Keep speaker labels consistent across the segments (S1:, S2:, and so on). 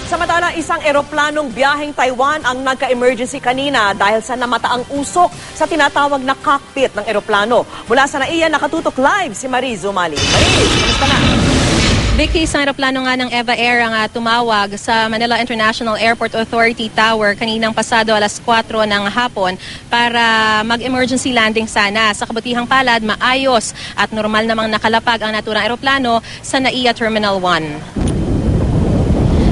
S1: Samantala, isang eroplanong biyaheng Taiwan ang nagka-emergency kanina dahil sa namataang usok sa tinatawag na cockpit ng eroplano. Mula sa NAIA, nakatutok live si Mariz Zumali. Mariz, kamusta na?
S2: Vicky, isang eroplano nga ng EVA Air ang tumawag sa Manila International Airport Authority Tower kaninang pasado alas 4 ng hapon para mag-emergency landing sana. Sa kabutihang palad, maayos at normal namang nakalapag ang naturang eroplano sa NAIA Terminal 1.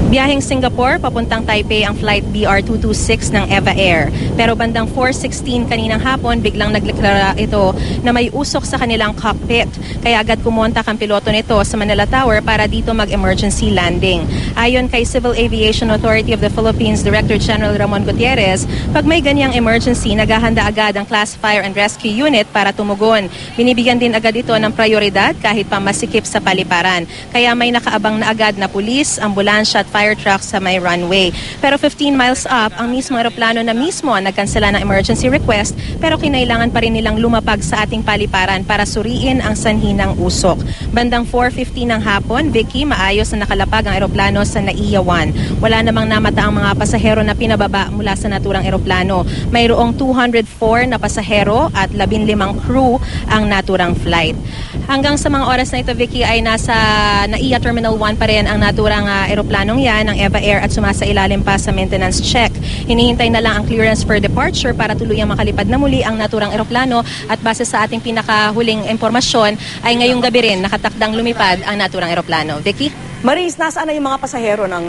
S2: Biyaheng Singapore, papuntang Taipei ang flight BR226 ng EVA Air. Pero bandang 4:16 kaninang hapon, biglang nagliklara ito na may usok sa kanilang cockpit. Kaya agad kumontak ang piloto nito sa Manila Tower para dito mag-emergency landing. Ayon kay Civil Aviation Authority of the Philippines Director General Ramon Gutierrez, pag may ganyang emergency, naghahanda agad ang Class Fire and Rescue Unit para tumugon. Binibigyan din agad ito ng prioridad kahit pa masikip sa paliparan. Kaya may nakaabang na agad na pulis, ambulansya at fire trucks sa may runway. Pero 15 miles up, ang mismo aeroplano na mismo nagkansela ng emergency request pero kinailangan pa rin nilang lumapag sa ating paliparan para suriin ang sanhi ng usok. Bandang 4:50 ng hapon, Vicky, maayos na nakalapag ang aeroplano sa NAIA 1. Wala namang namata ang mga pasahero na pinababa mula sa naturang aeroplano. Mayroong 204 na pasahero at 15 crew ang naturang flight. Hanggang sa mga oras na ito, Vicky, ay nasa NAIA Terminal 1 pa rin ang naturang aeroplanong yan ng EVA Air at sumasailalim pa sa maintenance check. Hinihintay na lang ang clearance for departure para tuluyang makalipad na muli ang naturang eroplano at base sa ating pinakahuling impormasyon ay ngayong gabi rin nakatakdang lumipad ang naturang eroplano. Vicky?
S1: Mariz, nasaan na yung mga pasahero ng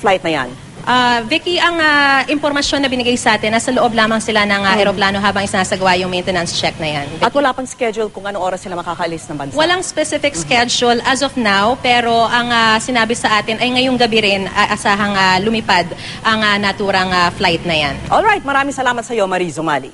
S1: flight na yan?
S2: Vicky, ang impormasyon na binigay sa atin, nasa loob lamang sila ng aeroplano habang isinasagawa yung maintenance check na yan. Vicky?
S1: At wala pang schedule kung anong oras sila makakaalis ng bansa?
S2: Walang specific schedule as of now, pero ang sinabi sa atin ay ngayong gabi rin asahang lumipad ang naturang flight na yan.
S1: Alright, maraming salamat sa iyo, Mariz Zumali.